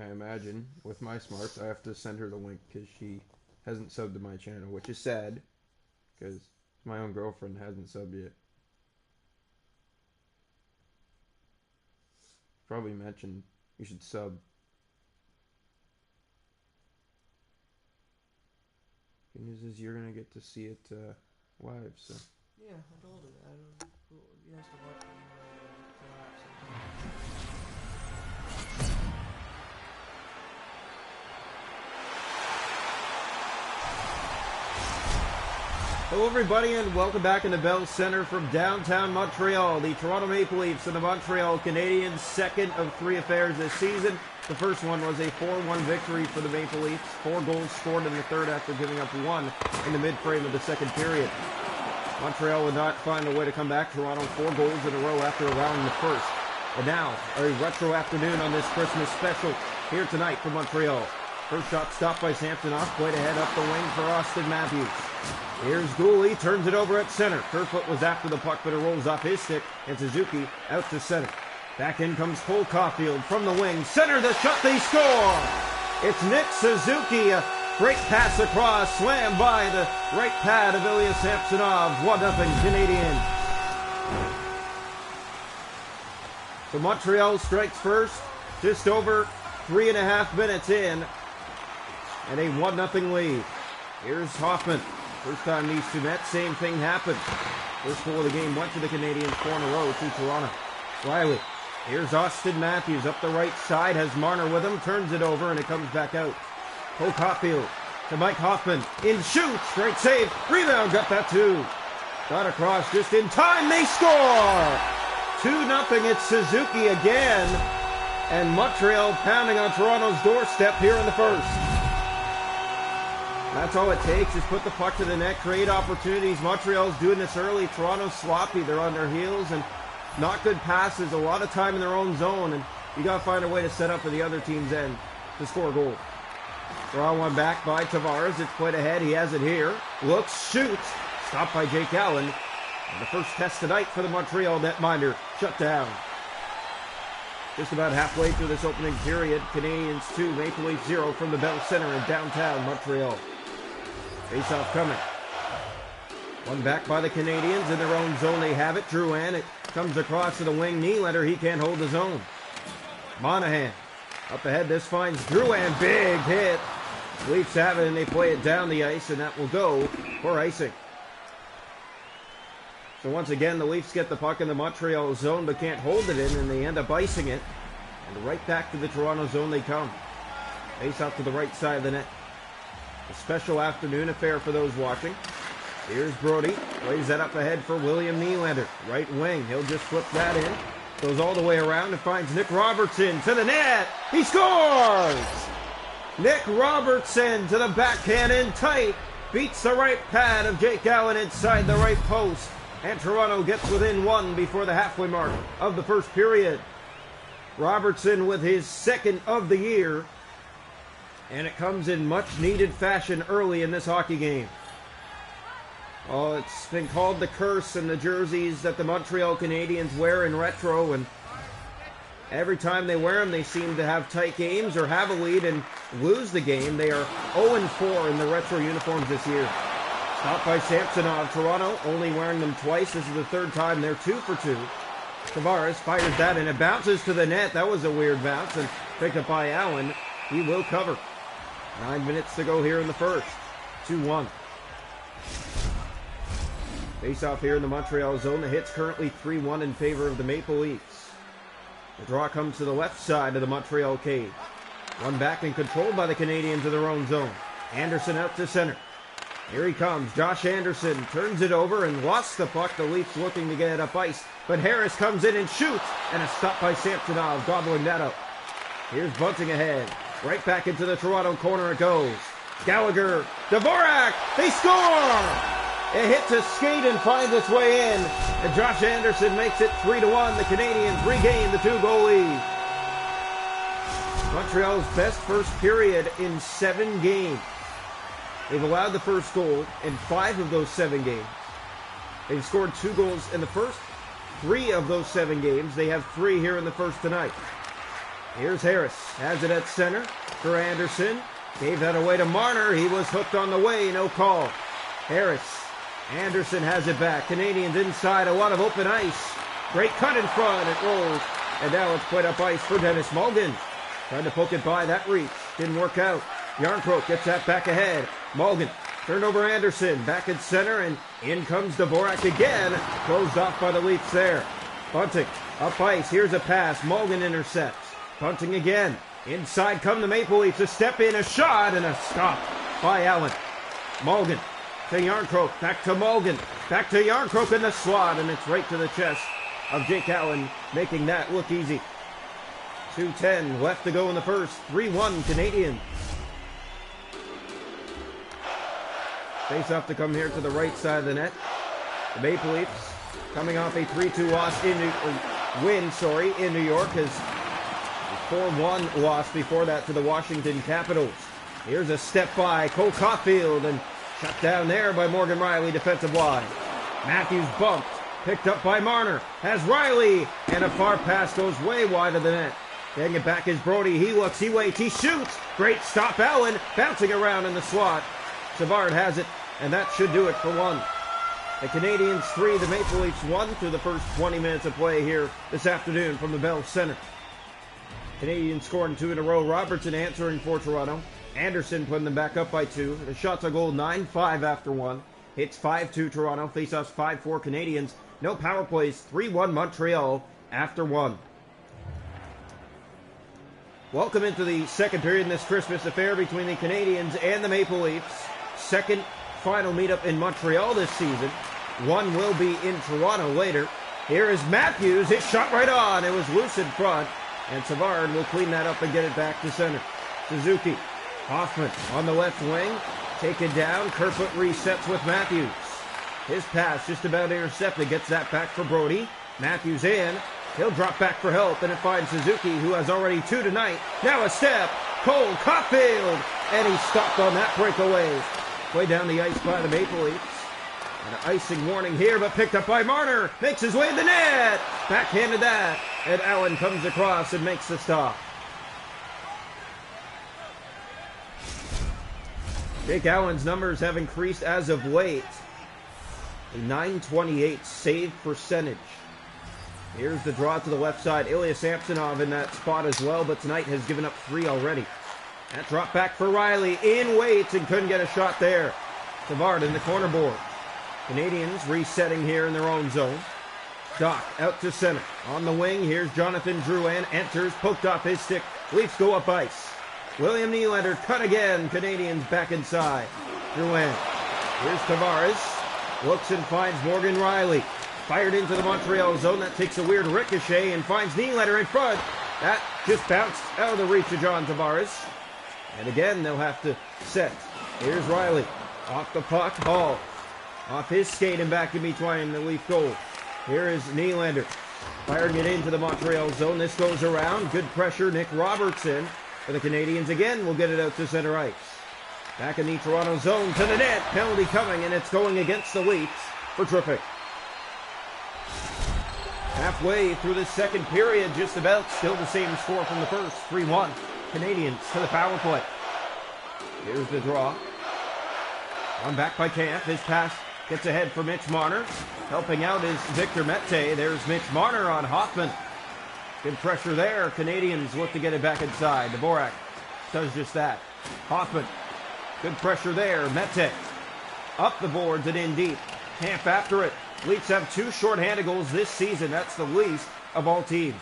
I imagine with my smarts, I have to send her the link because she hasn't subbed to my channel, which is sad because my own girlfriend hasn't subbed yet. Probably mentioned you should sub. Good news is you're gonna get to see it live. So. Yeah, I told her. I don't. He has to watch it. Hello everybody and welcome back in the Bell Center from downtown Montreal. The Toronto Maple Leafs and the Montreal Canadiens, second of three affairs this season. The first one was a 4-1 victory for the Maple Leafs. 4 goals scored in the third after giving up 1 in the mid-frame of the second period. Montreal would not find a way to come back. Toronto 4 goals in a row after allowing the first. And now, a retro afternoon on this Christmas special here tonight for Montreal. First shot stopped by Samsonov, played ahead up the wing for Austin Matthews. Here's Gooley, turns it over at center. Kerfoot was after the puck, but it rolls off his stick, and Suzuki out to center. Back in comes Cole Caulfield from the wing. Center the shot, they score! It's Nick Suzuki, a great pass across, slammed by the right pad of Ilya Samsonov. 1-0 Canadian. So Montreal strikes first, just over 3.5 minutes in, and a 1-0 lead. Here's Hoffman. First time these two met, same thing happened. First goal of the game went to the Canadiens, 4 in a row to Toronto. Riley. Here's Austin Matthews up the right side, has Marner with him, turns it over, and it comes back out. Cole Caulfield to Mike Hoffman. In shoots, great save, rebound, got that too. Got across just in time, they score! 2-0, it's Suzuki again. And Montreal pounding on Toronto's doorstep here in the first. That's all it takes is put the puck to the net, create opportunities. Montreal's doing this early. Toronto's sloppy. They're on their heels and not good passes. A lot of time in their own zone, and you got to find a way to set up for the other team's end to score a goal. Draw one back by Tavares. It's played ahead. He has it here. Looks, shoots. Stopped by Jake Allen. And the first test tonight for the Montreal netminder. Shut down. Just about halfway through this opening period, Canadiens 2, Maple Leafs 0 from the Bell Center in downtown Montreal. Face-off coming. One back by the Canadiens in their own zone. They have it. Drouin. It comes across to the wing. Nylander. He can't hold his own. Monahan. Up ahead. This finds Drouin. Big hit. Leafs have it and they play it down the ice, and that will go for icing. So once again, the Leafs get the puck in the Montreal zone but can't hold it in, and they end up icing it. And right back to the Toronto zone they come. Face off to the right side of the net. A special afternoon affair for those watching. Here's Brody. Plays that up ahead for William Nylander. Right wing. He'll just flip that in. Goes all the way around and finds Nick Robertson to the net. He scores! Nick Robertson to the backhand in tight. Beats the right pad of Jake Allen inside the right post. And Toronto gets within 1 before the halfway mark of the first period. Robertson with his second of the year. And it comes in much-needed fashion early in this hockey game. Oh, it's been called the curse in the jerseys that the Montreal Canadiens wear in retro. And every time they wear them, they seem to have tight games or have a lead and lose the game. They are 0-4 in the retro uniforms this year. Stopped by Samsonov. Toronto only wearing them twice. This is the third time they're 2 for 2. Tavares fires that and it bounces to the net. That was a weird bounce and picked up by Allen. He will cover. 9 minutes to go here in the first. 2-1. Face off here in the Montreal zone. The hit's currently 3-1 in favor of the Maple Leafs. The draw comes to the left side of the Montreal cage. One back and controlled by the Canadiens in their own zone. Anderson out to center. Here he comes. Josh Anderson turns it over and lost the puck. The Leafs looking to get it up ice. But Harris comes in and shoots. And a stop by Samsonov, gobbling that up. Here's Bunting ahead. Right back into the Toronto corner it goes. Gallagher. Dvorak. They score! It hits a skate and finds its way in. And Josh Anderson makes it 3-1. The Canadiens regain the 2-goal lead. Montreal's best first period in 7 games. They've allowed the first goal in 5 of those 7 games. They've scored 2 goals in the first 3 of those 7 games. They have 3 here in the first tonight. Here's Harris. Has it at center for Anderson. Gave that away to Marner. He was hooked on the way. No call. Harris. Anderson has it back. Canadiens inside. A lot of open ice. Great cut in front. It rolls. And now it's played up ice for Dennis Mulligan. Trying to poke it by. That reach didn't work out. Jarnkrok gets that back ahead. Mulligan turned over Anderson. Back at center. And in comes Dvorak again. Closed off by the Leafs there. Bunting up ice. Here's a pass. Mulligan intercepts. Bunting again. Inside come the Maple Leafs. A step in, a shot, and a stop by Allen. Mulligan to Jarnkrok. Back to Mulligan. Back to Jarnkrok in the slot, and it's right to the chest of Jake Allen, making that look easy. 2:10 left to go in the first. 3-1 Canadiens. Face off to come here to the right side of the net. The Maple Leafs coming off a 3-2 loss in New York, has 4-1 loss before that to the Washington Capitals. Here's a step by Cole Caulfield and shut down there by Morgan Rielly defensive wide. Matthews bumped, picked up by Marner, has Rielly, and a far pass goes way wide of the net. Getting it back is Brody. He looks, he waits, he shoots. Great stop, Allen bouncing around in the slot. Savard has it, and that should do it for one. The Canadiens 3, the Maple Leafs 1 through the first 20 minutes of play here this afternoon from the Bell Center. Canadiens scoring 2 in a row. Robertson answering for Toronto. Anderson putting them back up by 2. The shots on goal 9-5 after 1. Hits 5-2 Toronto. Faceoffs 5-4 Canadiens. No power plays. 3-1 Montreal after 1. Welcome into the second period in this Christmas affair between the Canadiens and the Maple Leafs. Second final meetup in Montreal this season. One will be in Toronto later. Here is Matthews. His shot right on. It was loose in front. And Savard will clean that up and get it back to center. Suzuki. Hoffman on the left wing. Taken down. Kerfoot resets with Matthews. His pass just about intercepted. Gets that back for Brody. Matthews in. He'll drop back for help, and it finds Suzuki, who has already 2 tonight. Now a step. Cole Caulfield. And he stopped on that breakaway. Way down the ice by the Maple Leafs. And an icing warning here, but picked up by Marner. Makes his way to the net. Backhanded that. And Allen comes across and makes the stop. Jake Allen's numbers have increased as of late. A .928 save percentage. Here's the draw to the left side. Ilya Samsonov in that spot as well, but tonight has given up 3 already. That drop back for Rielly. In waits and couldn't get a shot there. Savard in the corner board. Canadiens resetting here in their own zone. Doc out to center. On the wing, here's Jonathan Drouin. Enters, poked off his stick. Leafs go up ice. William Nylander cut again. Canadiens back inside. Drouin. Here's Tavares. Looks and finds Morgan Rielly. Fired into the Montreal zone. That takes a weird ricochet and finds Nylander in front. That just bounced out of the reach of John Tavares. And again, they'll have to set. Here's Rielly. Off the puck. Hall. Off his skate and back in between the Leaf goal. Here is Nylander. Firing it into the Montreal zone. This goes around. Good pressure. Nick Robertson for the Canadiens again. Will get it out to center ice. Back in the Toronto zone to the net. Penalty coming, and it's going against the Leafs for tripping. Halfway through the second period, just about. Still the same score from the first. 3-1. Canadiens to the power play. Here's the draw. On back by Camp. His pass gets ahead for Mitch Marner. Helping out is Victor Mete. There's Mitch Marner on Hoffman. Good pressure there. Canadiens look to get it back inside. Dvorak does just that. Hoffman. Good pressure there. Mete. Up the boards and in deep. Camp after it. Leafs have 2 shorthanded goals this season. That's the least of all teams.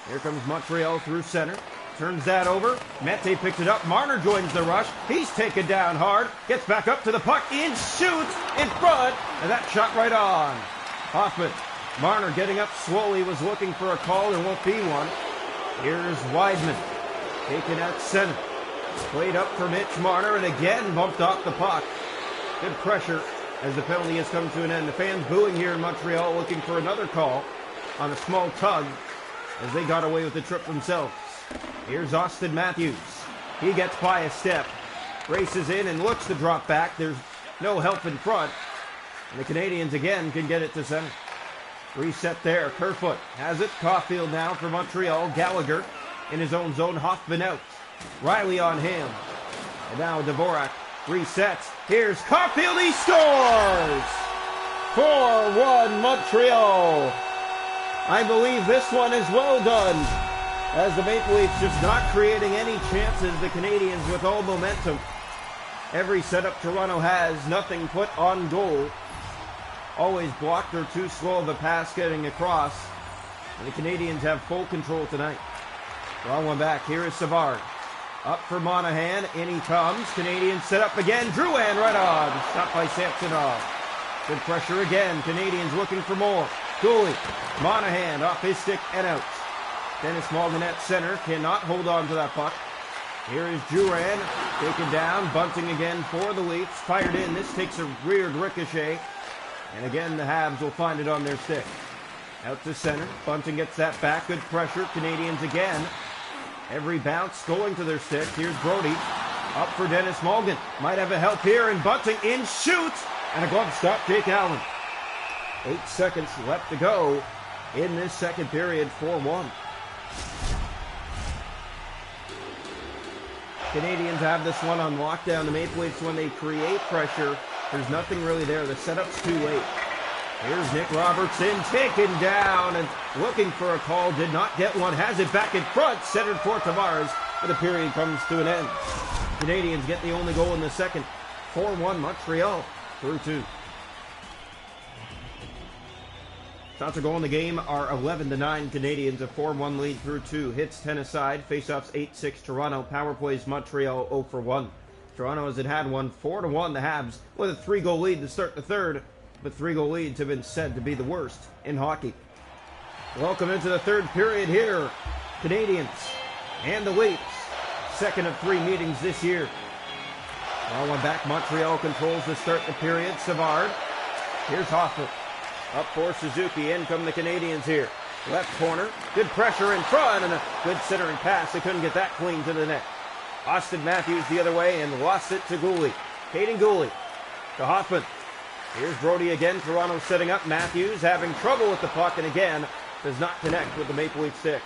Here comes Montreal through center. Turns that over. Mete picks it up. Marner joins the rush. He's taken down hard. Gets back up to the puck. In, shoots in front. And that shot right on. Hoffman. Marner getting up slowly. Was looking for a call. There won't be one. Here's Weidman. Taken at center. Played up for Mitch Marner. And again bumped off the puck. Good pressure as the penalty has come to an end. The fans booing here in Montreal looking for another call on a small tug as they got away with the trip themselves. Here's Austin Matthews. He gets by a step, races in and looks to drop back. There's no help in front. And the Canadiens again can get it to center. Reset there. Kerfoot has it. Caulfield now for Montreal. Gallagher in his own zone. Hoffman out. Riley on him. And now Dvorak resets. Here's Caulfield. He scores! 4-1 Montreal. I believe this one is well done, as the Maple Leafs just not creating any chances. The Canadiens with all momentum. Every setup Toronto has, nothing put on goal. Always blocked or too slow of a pass getting across. And the Canadiens have full control tonight. Wrong one back. Here is Savard. Up for Monahan. In he comes. Canadiens set up again. Drouin right on. Stopped by Samsonov. Good pressure again. Canadiens looking for more. Dooley. Monahan off his stick and out. Dennis Malgin at center. Cannot hold on to that puck. Here is Drouin. Taken down. Bunting again for the Leafs. Fired in. This takes a rear ricochet. And again, the Habs will find it on their stick. Out to center. Bunting gets that back. Good pressure. Canadiens again. Every bounce going to their stick. Here's Brody. Up for Dennis Malgin. Might have a help here. And Bunting in shoots. And a glove stop. Jake Allen. 8 seconds left to go in this second period. 4-1. Canadiens have this one on lockdown. The Maple Leafs, when they create pressure, there's nothing really there. The setup's too late. Here's Nick Robertson taken down and looking for a call. Did not get one. Has it back in front. Centered for Tavares. But the period comes to an end. Canadiens get the only goal in the second. 4-1 Montreal through 2. Shots a goal in the game are 11-9 Canadiens. A 4-1 lead through 2. Hits 10 aside. Faceoffs 8-6 Toronto. Power plays Montreal 0 for 1. Toronto has had one 4-1. The Habs with a 3-goal lead to start the third. But 3-goal leads have been said to be the worst in hockey. Welcome into the third period here. Canadiens and the Leafs. Second of 3 meetings this year. Now one back. Montreal controls to start the period. Savard. Here's Hoffman. Up for Suzuki. In come the Canadiens here. Left corner. Good pressure in front and a good centering pass. They couldn't get that clean to the net. Austin Matthews the other way and lost it to Gooley. Caden Gooley to Hoffman. Here's Brody again. Toronto setting up. Matthews having trouble with the puck and again does not connect with the Maple Leaf stick.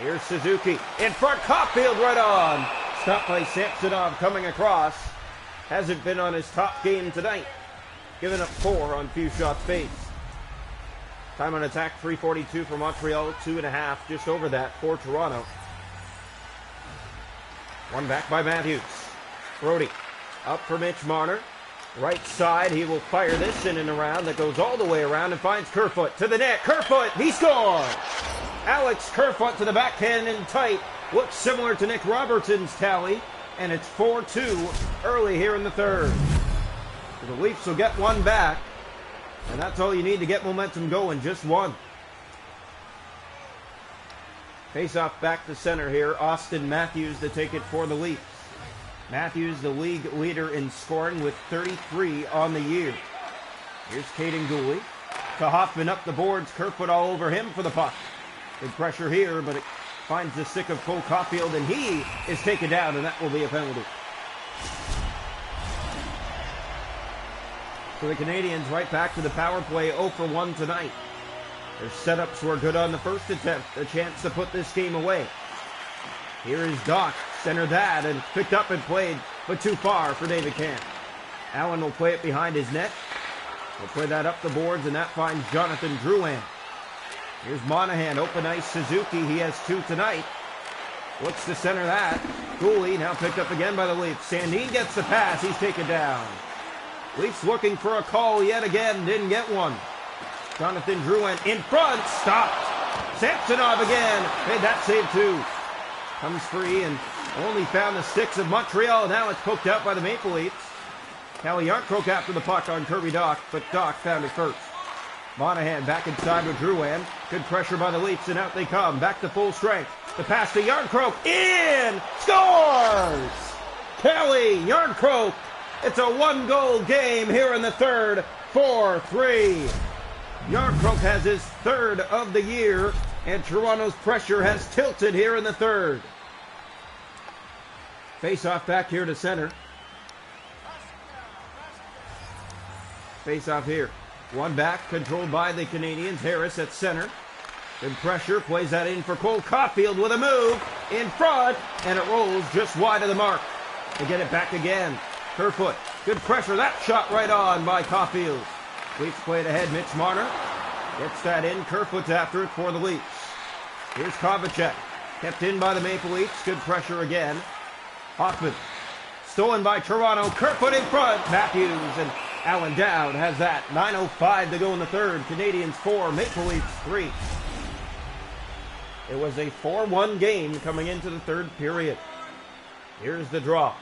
Here's Suzuki. In front. Caulfield right on. Stopped by Samsonov coming across. Hasn't been on his top game tonight. Giving up 4 on few shots faced. Time on attack 3:42 for Montreal. 2.5 just over that for Toronto. One back by Matthews. Brody up for Mitch Marner. Right side, he will fire this in and around. That goes all the way around and finds Kerfoot to the net. Kerfoot, he scores! Alex Kerfoot to the backhand and tight. Looks similar to Nick Robertson's tally. And it's 4-2 early here in the third. So the Leafs will get one back. And that's all you need to get momentum going. Just one. Face-off back to center here. Austin Matthews to take it for the Leafs. Matthews, the league leader in scoring with 33 on the year. Here's Caden Gooley. To Hoffman up the boards. Kerfoot all over him for the puck. Good pressure here, but it finds the stick of Cole Caulfield, and he is taken down, and that will be a penalty. So the Canadiens right back to the power play 0 for 1 tonight. Their setups were good on the first attempt. A chance to put this game away. Here is Doc. Center that and picked up and played, but too far for David Camp. Allen will play it behind his net. He'll play that up the boards, and that finds Jonathan Drouin. Here's Monahan. Open ice Suzuki. He has 2 tonight. Looks to center that. Gooley now picked up again by the Leafs. Sandin gets the pass. He's taken down. Leafs looking for a call yet again. Didn't get one. Jonathan Drouin in front. Stopped. Samsonov again. Made that save too. Comes free and only found the sticks of Montreal. Now it's poked out by the Maple Leafs. Calle Yarncroke after the puck on Kirby Dach, but Dach found it first. Monahan back inside with Drouin. Good pressure by the Leafs, and out they come. Back to full strength. The pass to Yarncroke. In! Scores! Calle Yarncroke. It's a 1-goal game here in the third. 4-3. Yarncroke has his third of the year, and Toronto's pressure has tilted here in the third. Face-off back here to center. Face-off here. One back, controlled by the Canadiens. Harris at center. Good pressure, plays that in for Cole Caulfield with a move in front, and it rolls just wide of the mark. They get it back again. Kerfoot, good pressure, that shot right on by Caulfield. Leafs play it ahead, Mitch Marner gets that in, Kerfoot's after it for the Leafs. Here's Kovacek, kept in by the Maple Leafs, good pressure again. Hoffman, stolen by Toronto, Kerfoot in front, Matthews, and Allen Dowd has that. 9:05 to go in the third, Canadiens 4, Maple Leafs 3. It was a 4-1 game coming into the third period. Here's the draw.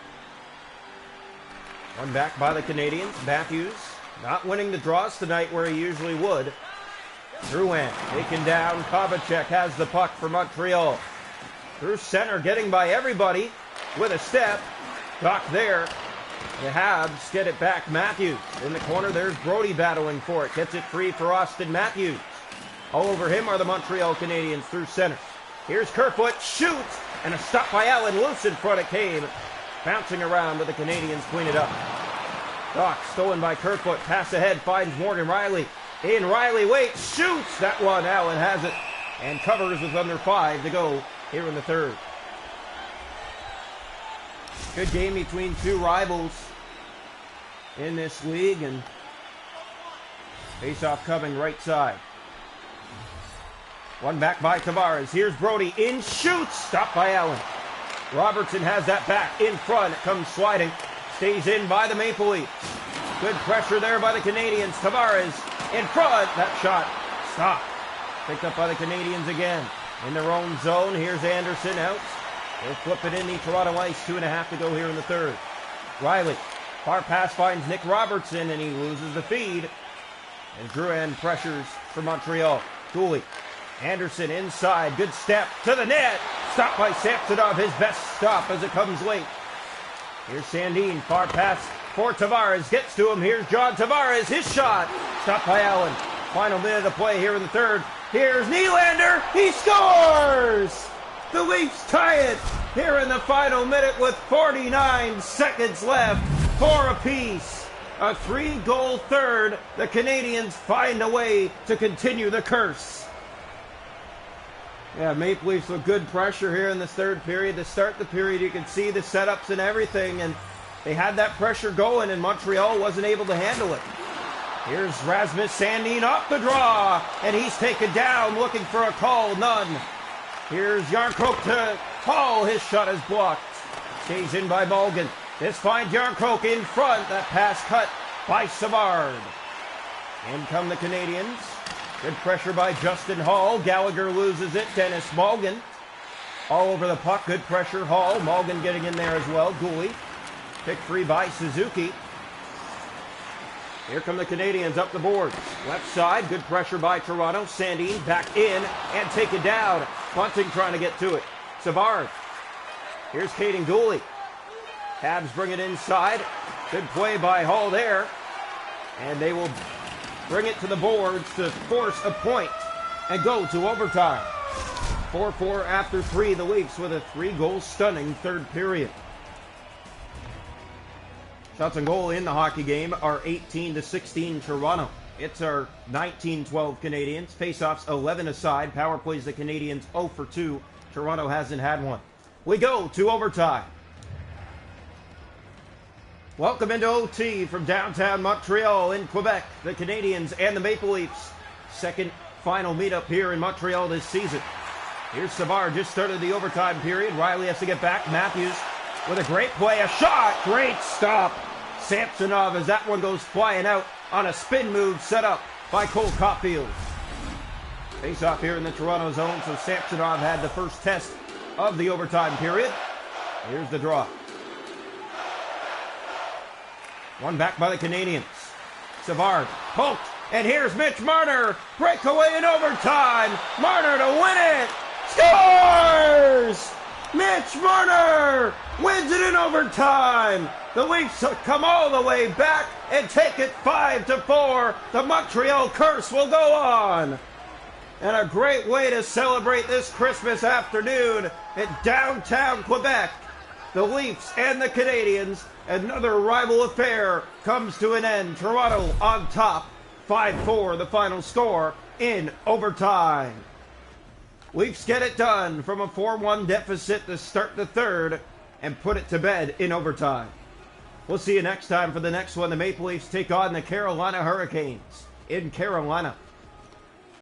One back by the Canadiens. Matthews not winning the draws tonight where he usually would. Drouin taken down. Kovacek has the puck for Montreal. Through center, getting by everybody with a step. Doc there. The Habs get it back. Matthews in the corner. There's Brody battling for it. Gets it free for Austin Matthews. All over him are the Montreal Canadiens through center. Here's Kerfoot. Shoots. And a stop by Allen. Loose in front it came. Bouncing around, but the Canadiens clean it up. Doc stolen by Kerfoot. Pass ahead, finds Morgan Riley. In Riley, waits, shoots. That one, Allen has it. And covers with under 5 to go here in the third. Good game between two rivals in this league. And face-off coming right side. One back by Tavares. Here's Brody. In, shoots. Stopped by Allen. Robertson has that back in front. It comes sliding. Stays in by the Maple Leafs. Good pressure there by the Canadiens. Tavares in front. That shot stopped. Picked up by the Canadiens again. In their own zone. Here's Anderson out. They'll flip it in the Toronto ice. 2.5 to go here in the third. Riley. Far pass finds Nick Robertson and he loses the feed. And Drouin pressures for Montreal. Dooley. Anderson inside. Good step to the net. Stopped by Samsonov. His best stop as it comes late. Here's Sandin. Far pass for Tavares. Gets to him. Here's John Tavares. His shot. Stopped by Allen. Final minute of play here in the third. Here's Nylander. He scores! The Leafs tie it here in the final minute with 49 seconds left. 4 apiece. A 3-goal third. The Canadiens find a way to continue the curse. Yeah, Maple Leafs with good pressure here in this third period. To start the period, you can see the setups and everything, and they had that pressure going, and Montreal wasn't able to handle it. Here's Rasmus Sandin off the draw, and he's taken down, looking for a call, none. Here's Jarnkrok to Hall. His shot is blocked. Stays in by Malgin. This finds Jarnkrok in front. That pass cut by Savard. In come the Canadiens. Good pressure by Justin Hall. Gallagher loses it. Dennis Malgin. All over the puck. Good pressure. Hall. Malgin getting in there as well. Dooley. Picked free by Suzuki. Here come the Canadiens up the boards. Left side. Good pressure by Toronto. Sandin back in and taken down. Bunting trying to get to it. Savard. Here's Caden Dooley. Habs bring it inside. Good play by Hall there. And they will bring it to the boards to force a point and go to overtime. 4-4 after 3. The Leafs with a 3-goal stunning third period. Shots on goal in the hockey game are 18-16 Toronto. It's our 19-12 Canadiens. Faceoffs 11 aside. Power plays the Canadiens 0 for 2. Toronto hasn't had one. We go to overtime. Welcome into OT from downtown Montreal in Quebec. The Canadiens and the Maple Leafs. Second final meetup here in Montreal this season. Here's Savard, just started the overtime period. Riley has to get back. Matthews with a great play, a shot. Great stop. Samsonov as that one goes flying out on a spin move set up by Cole Caulfield. Face off here in the Toronto zone, so Samsonov had the first test of the overtime period. Here's the draw. One back by the Canadiens. Savard poked, and here's Mitch Marner. Breakaway in overtime. Marner to win it. Scores! Mitch Marner wins it in overtime. The Leafs come all the way back and take it 5-4. The Montreal curse will go on. And a great way to celebrate this Christmas afternoon in downtown Quebec. The Leafs and the Canadiens, another rival affair, comes to an end. Toronto on top, 5-4 the final score in overtime. Leafs get it done from a 4-1 deficit to start the third and put it to bed in overtime. We'll see you next time for the next one. The Maple Leafs take on the Carolina Hurricanes in Carolina.